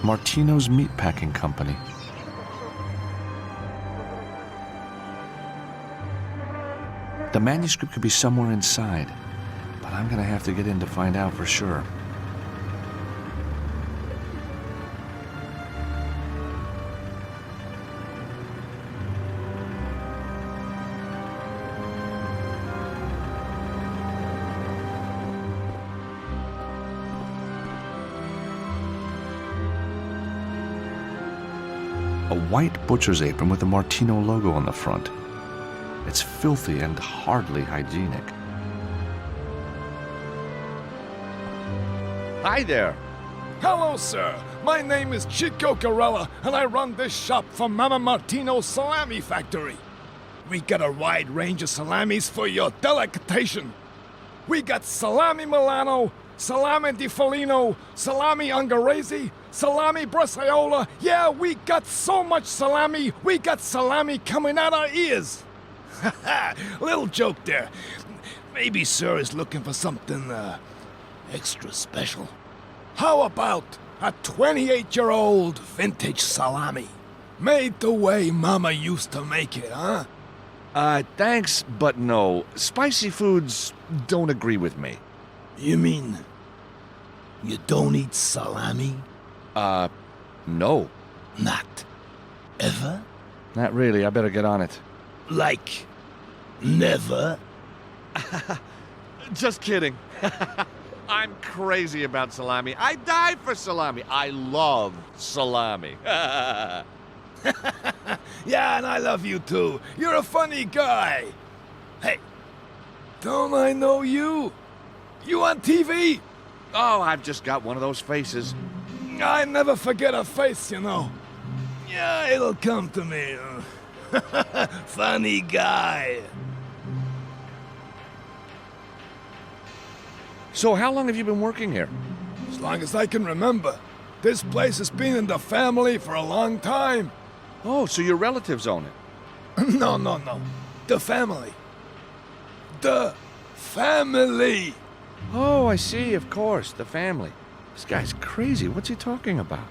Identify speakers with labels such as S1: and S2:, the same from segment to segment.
S1: Martino's Meatpacking Company. The manuscript could be somewhere inside, but I'm gonna have to get in to find out for sure. A white butcher's apron with the Martino logo on the front. It's filthy and hardly hygienic. Hi there.
S2: Hello, sir. My name is Chico Corella, and I run this shop for Mama Martino's Salami Factory. We got a wide range of salamis for your delectation. We got salami Milano, salami di Foligno, salami Ungherese, salami Bresaola. Yeah, we got so much salami, we got salami coming out our ears. Little joke there. Maybe sir is looking for something, extra special. How about a 28-year-old vintage salami? Made the way Mama used to make it, huh?
S1: Thanks, but no. Spicy foods don't agree with me.
S2: You mean you don't eat salami?
S1: No.
S2: Not ever?
S1: Not really. I better get on it.
S2: Like never?
S1: Just kidding. I'm crazy about salami. I die for salami. I love salami.
S2: Yeah, and I love you too. You're a funny guy. Hey, don't I know you? You on TV?
S1: Oh, I've just got one of those faces.
S2: I never forget a face, you know. Yeah, it'll come to me. Funny guy.
S1: So how long have you been working here?
S2: As long as I can remember. This place has been in the family for a long time.
S1: Oh, so your relatives own it?
S2: No. The family. The family.
S1: Oh, I see, of course, the family. This guy's crazy. What's he talking about?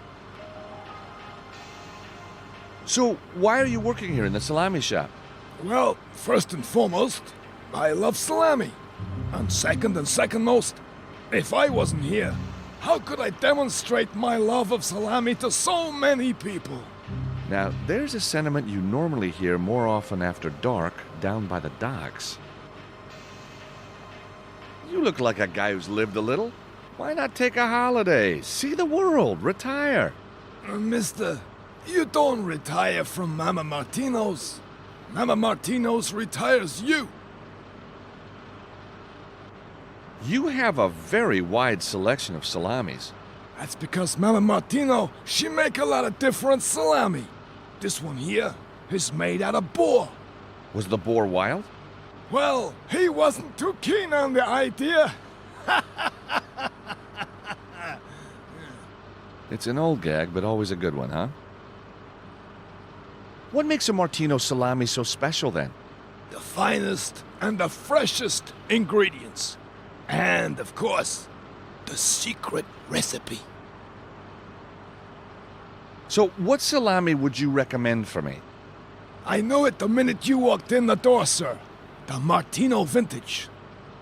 S1: So, why are you working here in the salami shop?
S2: Well, first and foremost, I love salami. And second most, if I wasn't here, how could I demonstrate my love of salami to so many people?
S1: Now, there's a sentiment you normally hear more often after dark down by the docks. You look like a guy who's lived a little. Why not take a holiday? See the world, retire.
S2: Mister, you don't retire from Mama Martino's. Mama Martino's retires you.
S1: You have a very wide selection of salamis.
S2: That's because Mama Martino, she make a lot of different salami. This one here is made out of boar.
S1: Was the boar wild?
S2: Well, he wasn't too keen on the idea.
S1: It's an old gag, but always a good one, huh? What makes a Martino salami so special, then?
S2: The finest and the freshest ingredients. And, of course, the secret recipe.
S1: So, what salami would you recommend for me?
S2: I knew it the minute you walked in the door, sir. The Martino Vintage.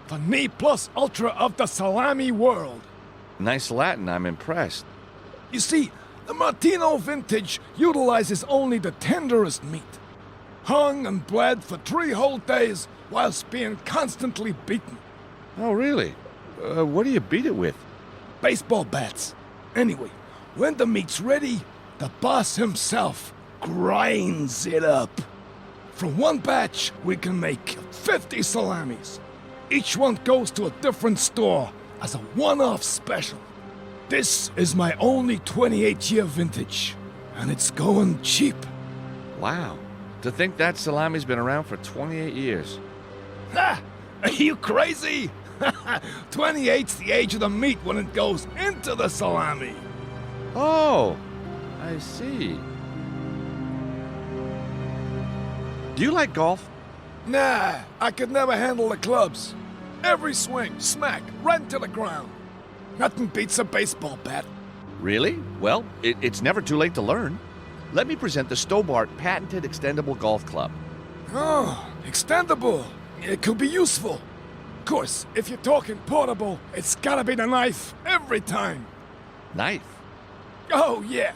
S2: The ne plus ultra of the salami world.
S1: Nice Latin, I'm impressed.
S2: You see, the Martino Vintage utilizes only the tenderest meat. Hung and bled for 3 whole days whilst being constantly beaten.
S1: Oh, really? What do you beat it with?
S2: Baseball bats. Anyway, when the meat's ready, the boss himself grinds it up. From one batch, we can make 50 salamis. Each one goes to a different store as a one-off special. This is my only 28-year vintage, and it's going cheap.
S1: Wow. To think that salami's been around for 28 years.
S2: Ha! Are you crazy? 28's the age of the meat when it goes into the salami.
S1: Oh, I see. Do you like golf?
S2: Nah, I could never handle the clubs. Every swing, smack, right into the ground. Nothing beats a baseball bat.
S1: Really? Well, it's never too late to learn. Let me present the Stobart Patented Extendable Golf Club.
S2: Oh, extendable. It could be useful. Of course, if you're talking portable, it's gotta be the knife every time.
S1: Knife?
S2: Oh, yeah.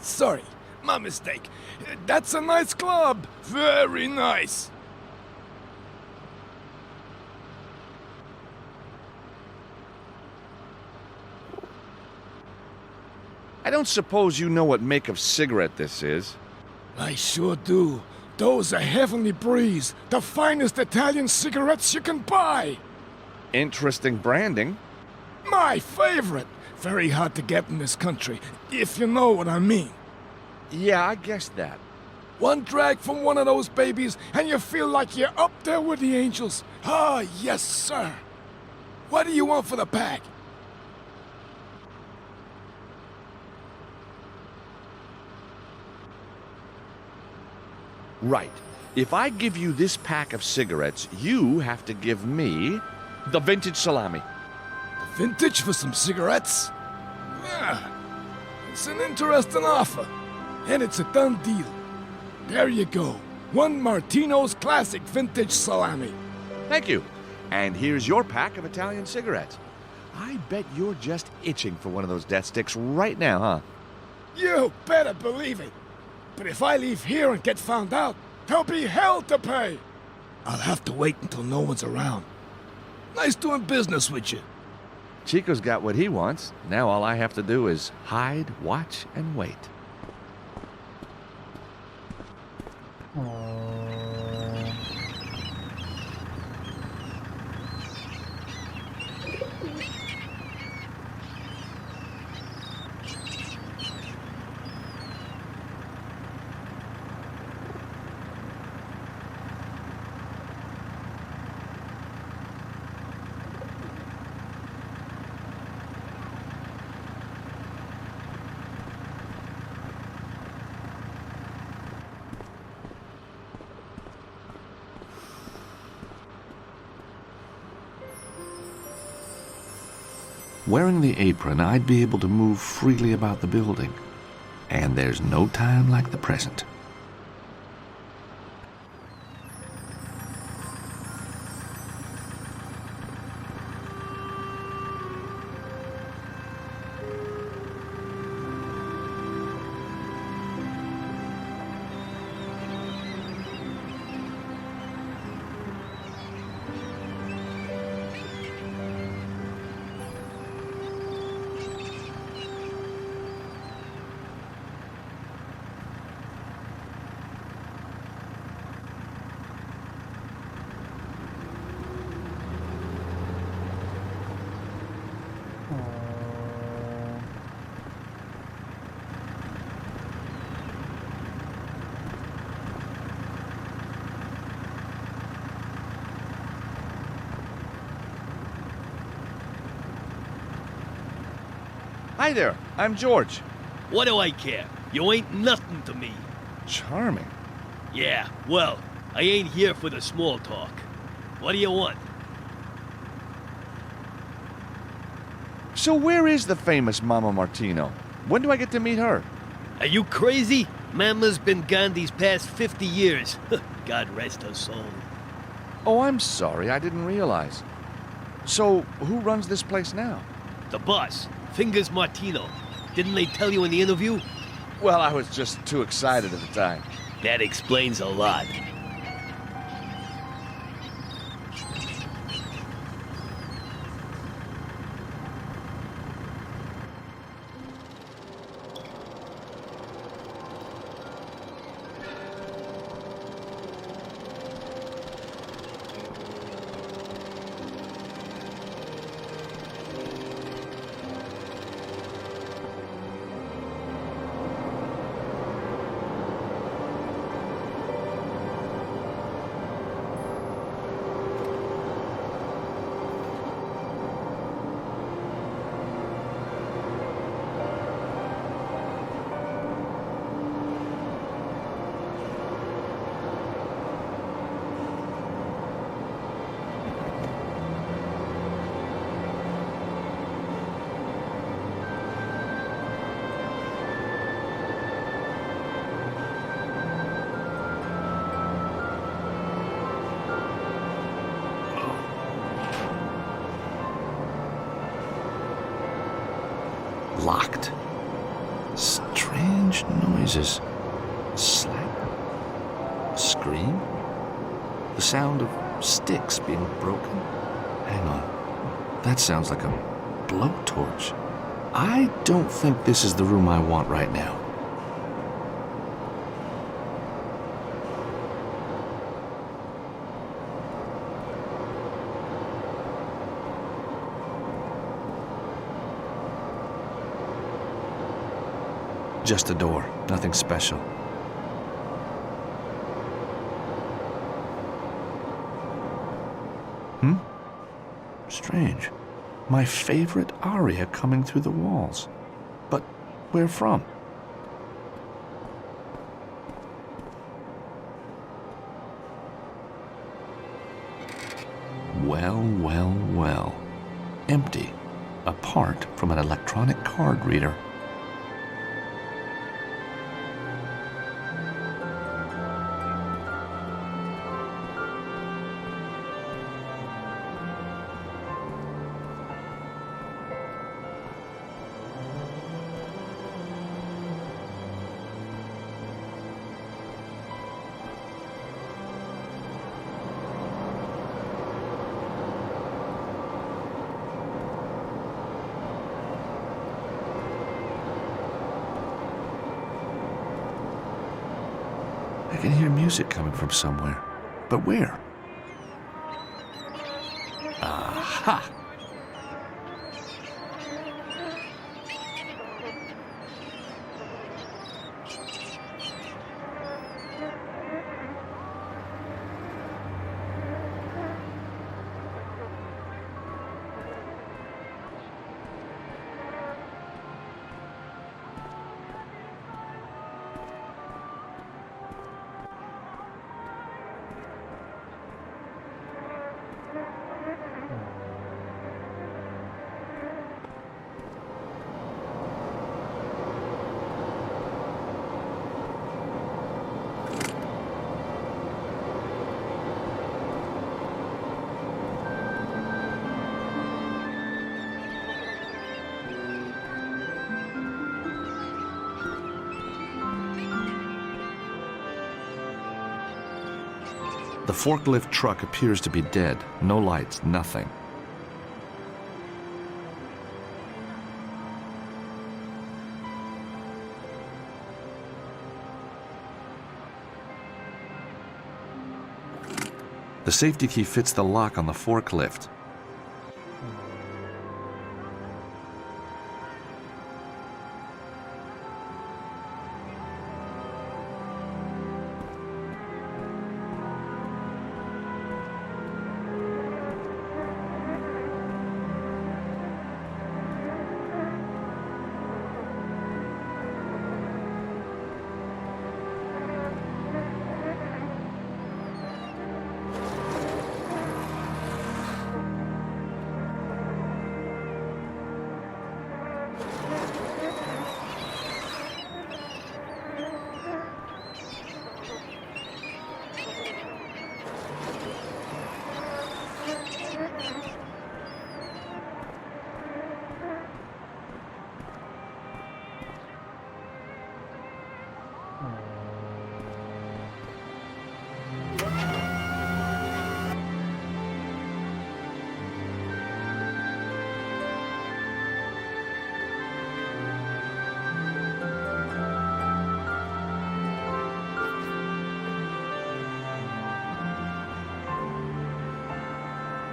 S2: Sorry. My mistake. That's a nice club. Very nice.
S1: I don't suppose you know what make of cigarette this is.
S2: I sure do. Those are Heavenly Breeze, the finest Italian cigarettes you can buy.
S1: Interesting branding.
S2: My favorite. Very hard to get in this country, if you know what I mean.
S1: Yeah, I guess that.
S2: One drag from one of those babies, and you feel like you're up there with the angels. Ah, yes, sir. What do you want for the pack?
S1: Right. If I give you this pack of cigarettes, you have to give me the vintage salami.
S2: Vintage for some cigarettes? Yeah, it's an interesting offer. And it's a done deal. There you go. One Martino's Classic Vintage Salami.
S1: Thank you. And here's your pack of Italian cigarettes. I bet you're just itching for one of those death sticks right now, huh?
S2: You better believe it. But if I leave here and get found out, there'll be hell to pay. I'll have to wait until no one's around. Nice doing business with you.
S1: Chico's got what he wants. Now all I have to do is hide, watch, and wait. Wearing the apron, I'd be able to move freely about the building. And there's no time like the present. Hi there, I'm George.
S3: What do I care? You ain't nothing to me.
S1: Charming.
S3: Yeah, well, I ain't here for the small talk. What do you want?
S1: So where is the famous Mama Martino? When do I get to meet her?
S3: Are you crazy? Mama's been gone these past 50 years. God rest her soul.
S1: Oh, I'm sorry, I didn't realize. So, who runs this place now?
S3: The boss, Fingers Martino. Didn't they tell you in the interview?
S1: Well, I was just too excited at the time.
S3: That explains a lot.
S1: Locked. Strange noises. Slap. Scream. The sound of sticks being broken. Hang on. That sounds like a blowtorch. I don't think this is the room I want right now. Just a door, nothing special. Strange. My favorite aria coming through the walls. But where from? Well, well, well. Empty. Apart from an electronic card reader. I can hear music coming from somewhere. But where? Aha! The forklift truck appears to be dead. No lights, nothing. The safety key fits the lock on the forklift.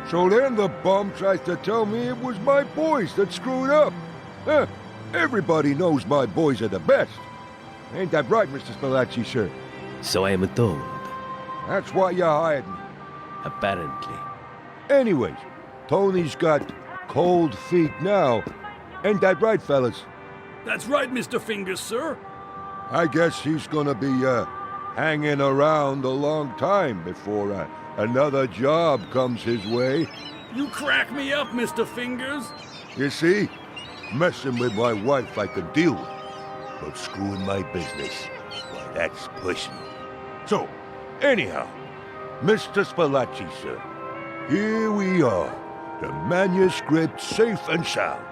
S4: So then the bum tries to tell me it was my boys that screwed up. Huh. Everybody knows my boys are the best. Ain't that right, Mr. Spalacci, sir?
S3: So I am told.
S4: That's why you hired me.
S3: Apparently.
S4: Anyways, Tony's got cold feet now. Ain't that right, fellas?
S2: That's right, Mr. Fingers, sir.
S4: I guess he's gonna be, hanging around a long time before, another job comes his way.
S2: You crack me up, Mr. Fingers.
S4: You see? Messing with my wife I could deal with. But screwing my business, why, that's personal. So, anyhow, Mr. Spalacci, sir, here we are. The manuscript safe and sound.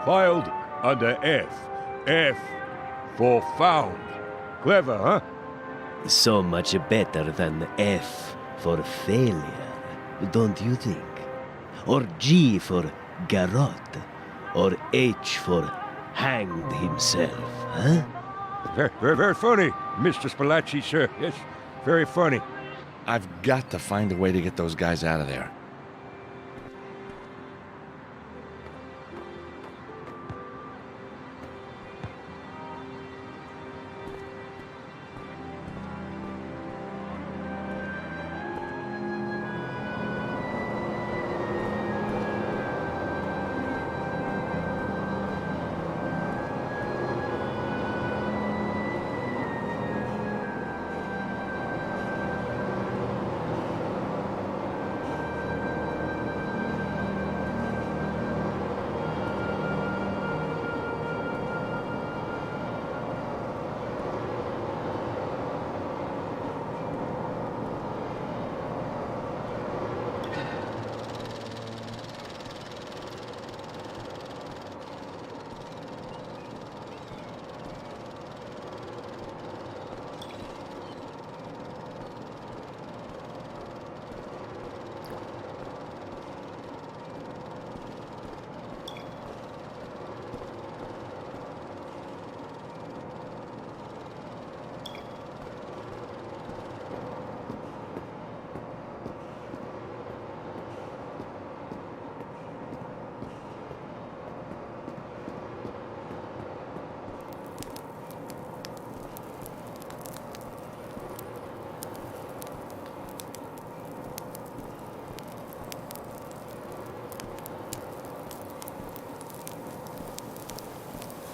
S4: filed under F. F for found. Clever, huh?
S3: So much better than F for failure, don't you think? Or G for garrote, or H for hanged himself, huh?
S4: Very funny, Mr. Spalacci, sir. Yes, very funny.
S1: I've got to find a way to get those guys out of there.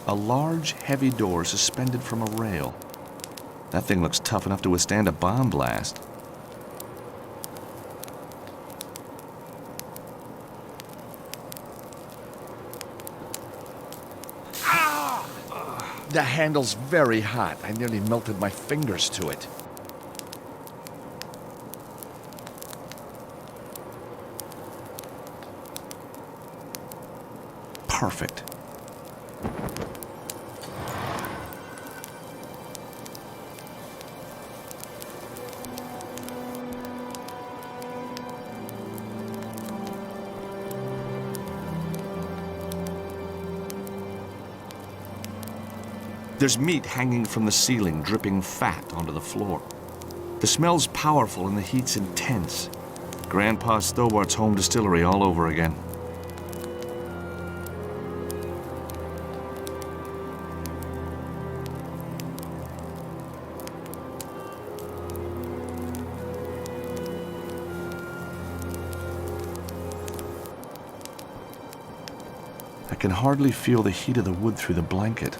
S1: A large, heavy door suspended from a rail. That thing looks tough enough to withstand a bomb blast. The handle's very hot. I nearly melted my fingers to it. Perfect. There's meat hanging from the ceiling, dripping fat onto the floor. The smell's powerful and the heat's intense. Grandpa Stobart's home distillery all over again. I can hardly feel the heat of the wood through the blanket.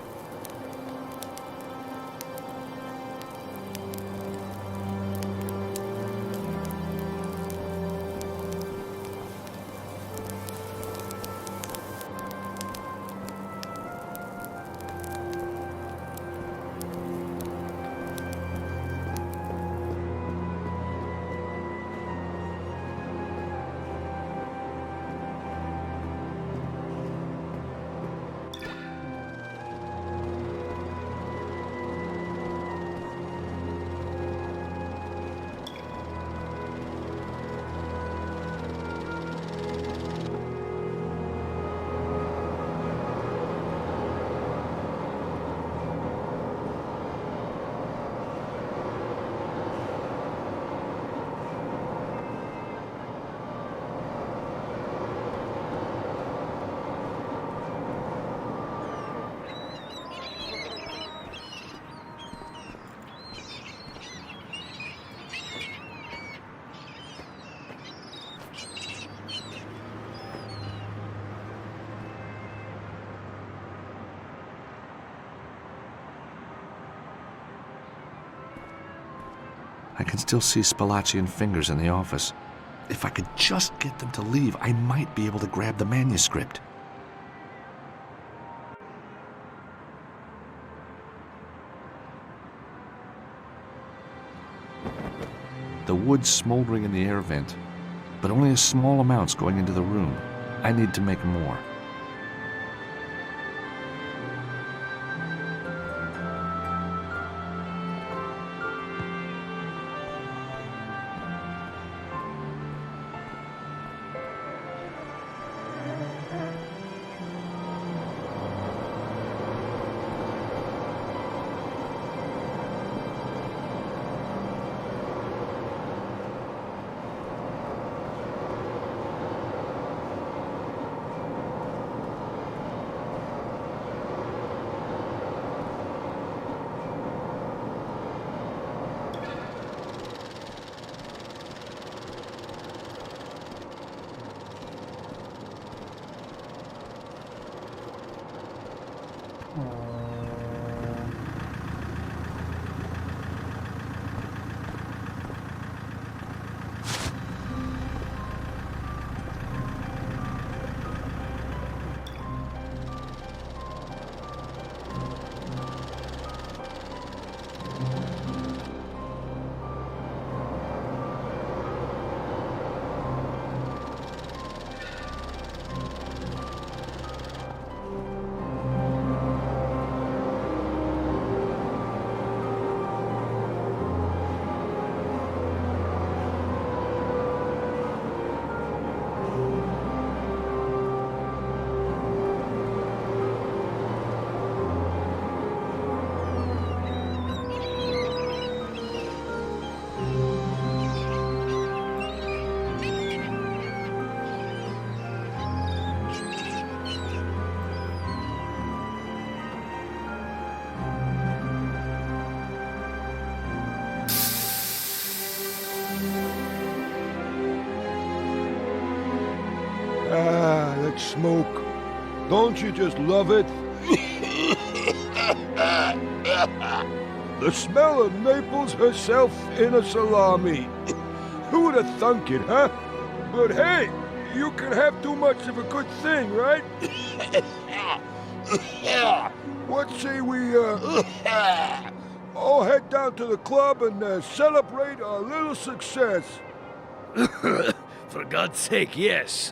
S1: I can still see Spalacci and Fingers in the office. If I could just get them to leave, I might be able to grab the manuscript. The wood's smoldering in the air vent, but only a small amount's going into the room. I need to make more.
S4: Ah, that smoke. Don't you just love it? The smell of Naples herself in a salami. Who would have thunk it, huh? But hey, you can have too much of a good thing, right? What say we, all head down to the club and celebrate our little success?
S3: For God's sake, yes.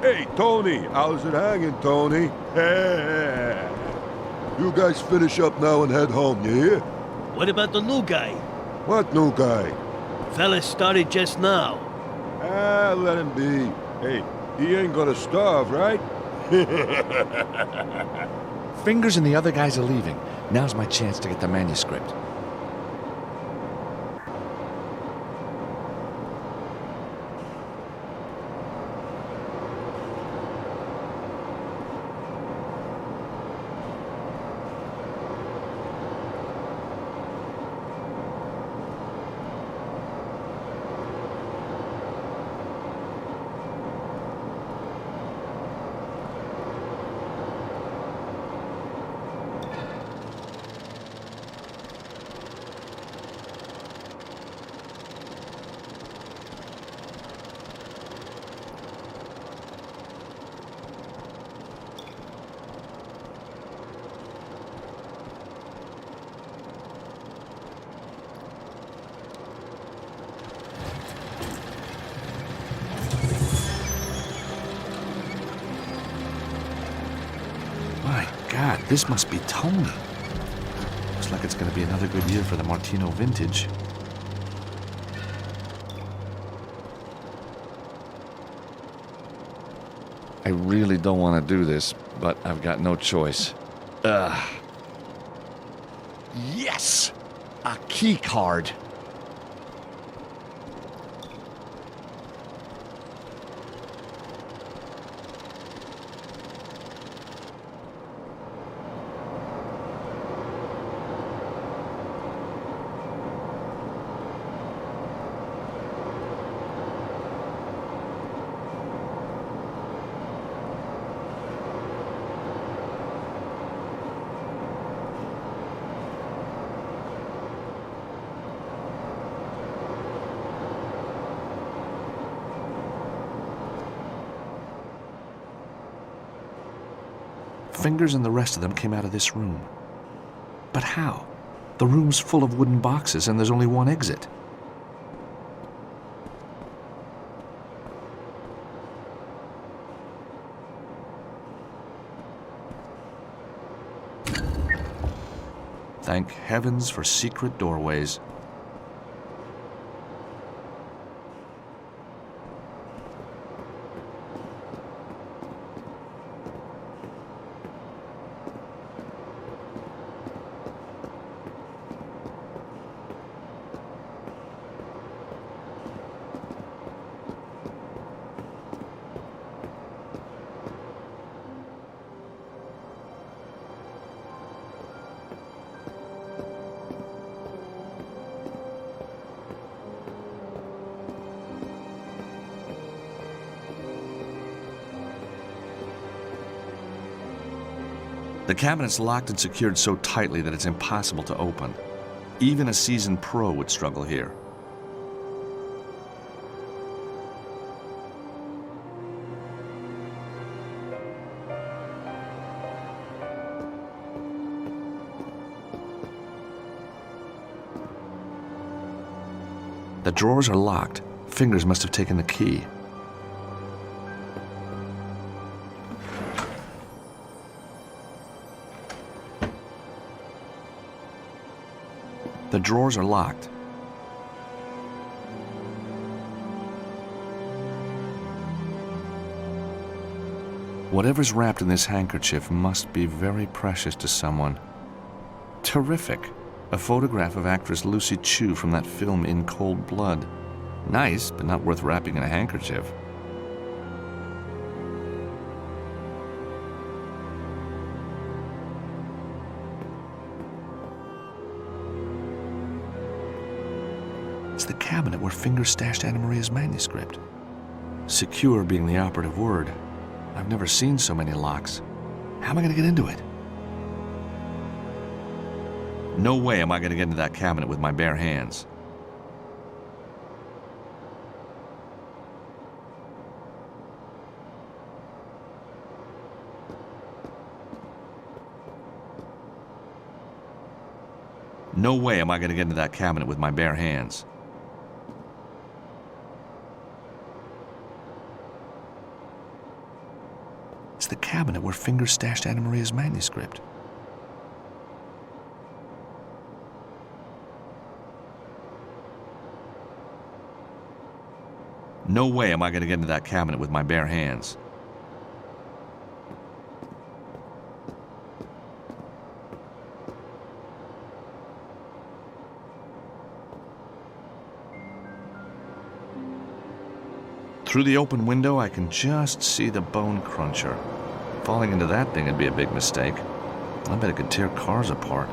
S4: Hey, Tony, how's it hanging, Tony? You guys finish up now and head home, you hear?
S3: What about the new guy?
S4: What new guy?
S3: Fella started just now.
S4: Ah, let him be. Hey, he ain't gonna starve, right?
S1: Fingers and the other guys are leaving. Now's my chance to get the manuscript. My God, this must be Tony. Looks like it's going to be another good year for the Martino vintage. I really don't want to do this, but I've got no choice. Yes! A key card. Fingers and the rest of them came out of this room. But how? The room's full of wooden boxes and there's only one exit. Thank heavens for secret doorways. The cabinet's locked and secured so tightly that it's impossible to open. Even a seasoned pro would struggle here. The drawers are locked. Fingers must have taken the key. The drawers are locked. Whatever's wrapped in this handkerchief must be very precious to someone. Terrific! A photograph of actress Lucy Chu from that film In Cold Blood. Nice, but not worth wrapping in a handkerchief. It's the cabinet where Fingers stashed Anna Maria's manuscript. Secure being the operative word. I've never seen so many locks. How am I going to get into it? No way am I going to get into that cabinet with my bare hands. No way am I going to get into that cabinet with my bare hands. It's the cabinet where Fingers stashed Anna Maria's manuscript. No way am I going to get into that cabinet with my bare hands. Through the open window, I can just see the bone cruncher. Falling into that thing would be a big mistake. I bet it could tear cars apart.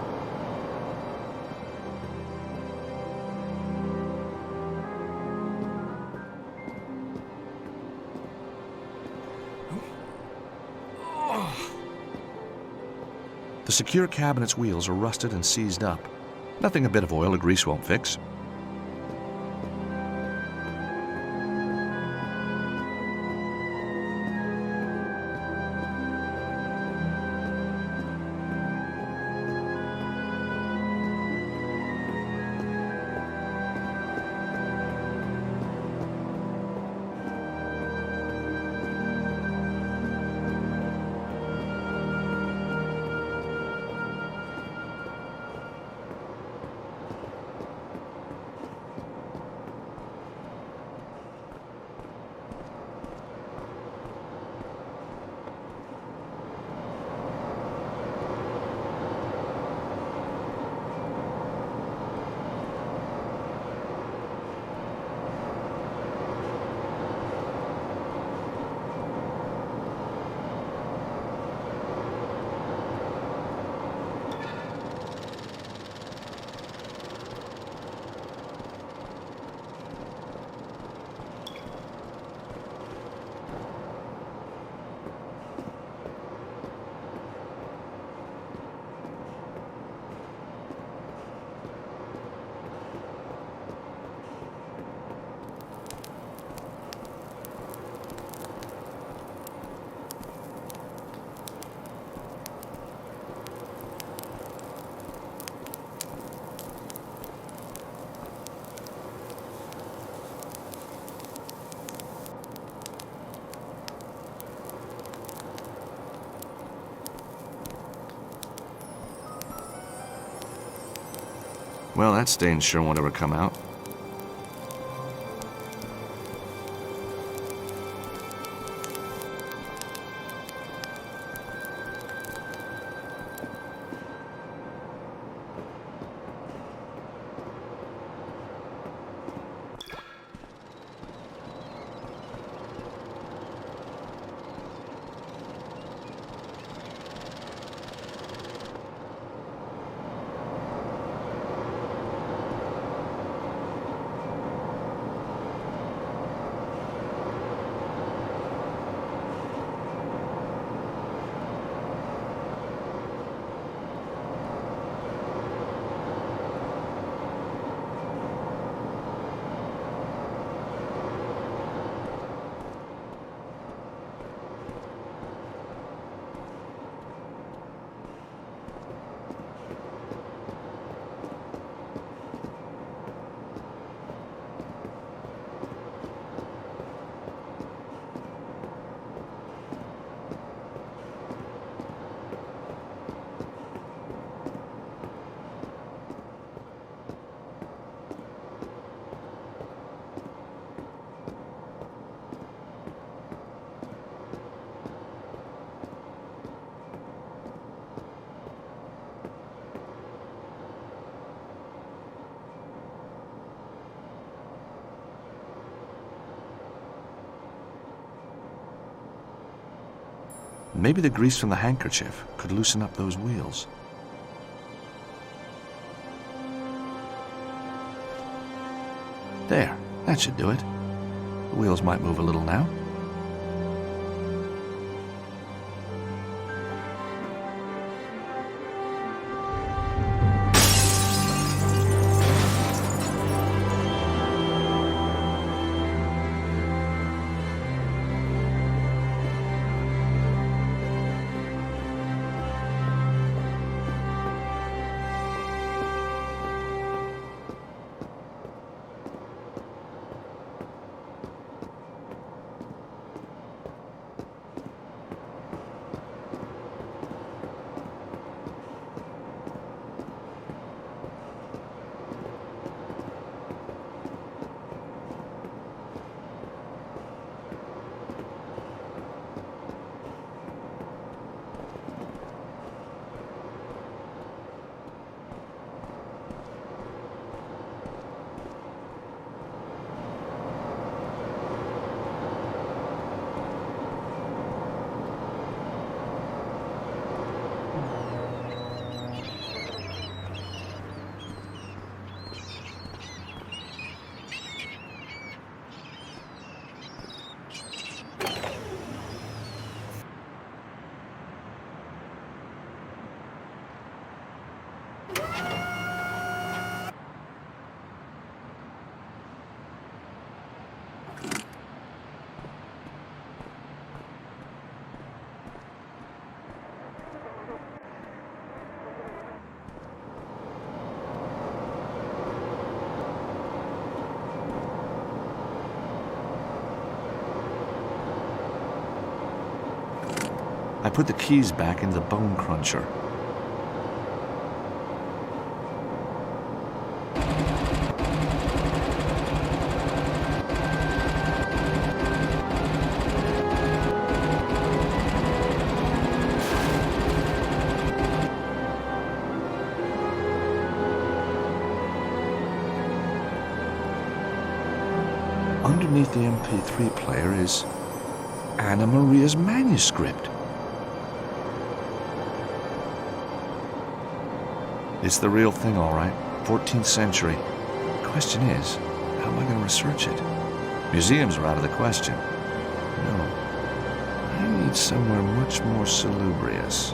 S1: The secure cabinet's wheels are rusted and seized up. Nothing a bit of oil or grease won't fix. Well, that stain sure won't ever come out. Maybe the grease from the handkerchief could loosen up those wheels. There, that should do it. The wheels might move a little now. I put the keys back into the bone cruncher. Underneath the MP3 player is Anna Maria's manuscript. It's the real thing, all right. 14th century. The question is, how am I going to research it? Museums are out of the question. No. I need somewhere much more salubrious.